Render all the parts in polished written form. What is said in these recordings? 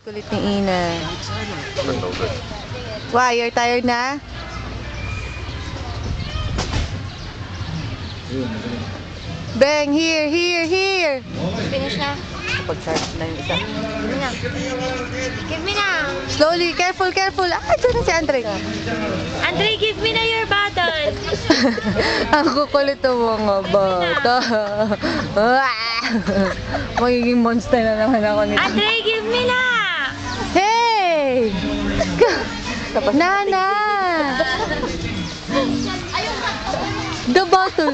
Kulit ni Ina. Why? You're tired na? Beng, here. Finish na. Pag-charge na yung isa. Give me na. Give me na. Slowly, careful. Ah, dyan na si Andre. Andre, give me na your bottle. Ang kukulit ng mga bata. Magiging monster na naman ako nito. Andre, give me na. Hey! Nana! The bottle.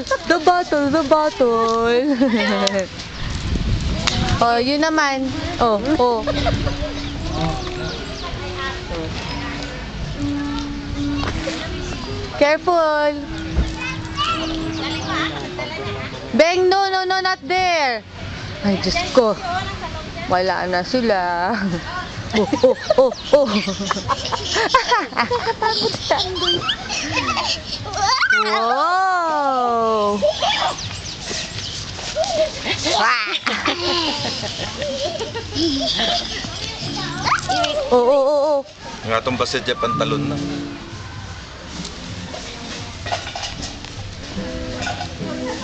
Oh, yun naman. Oh. Careful. Beng, no, not there. Ay, Diyos ko. Wala na sila. Oh. Nakakatakot siya, Andre. Wow! Oh. Nga itong basit niya pantalon na.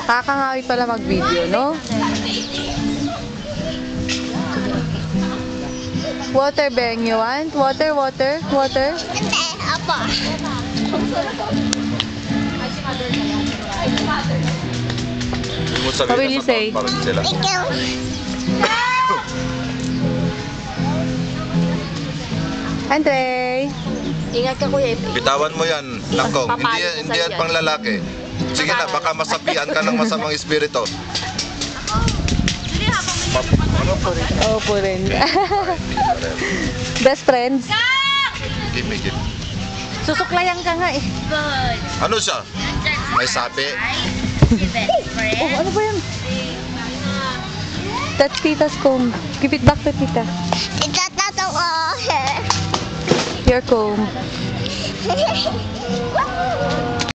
Kakangawi pala mag-video, no? Water, Beng, you want? Water? Apa? Hindi mo What will you say? Parang sila. Andre! Ingat ka, kuya. Bitawan mo yan, Nakong. Hindi yan pang lalaki. Sige na, baka masapian ka ng masamang espiritu. Opo rin. Best friends? Give me. Susuklayan ka nga eh. Good. Ano siya? May sabi. Oh, ano ba yan? That's Tita's comb. Give it back to Tita. Itatato ko. Your comb.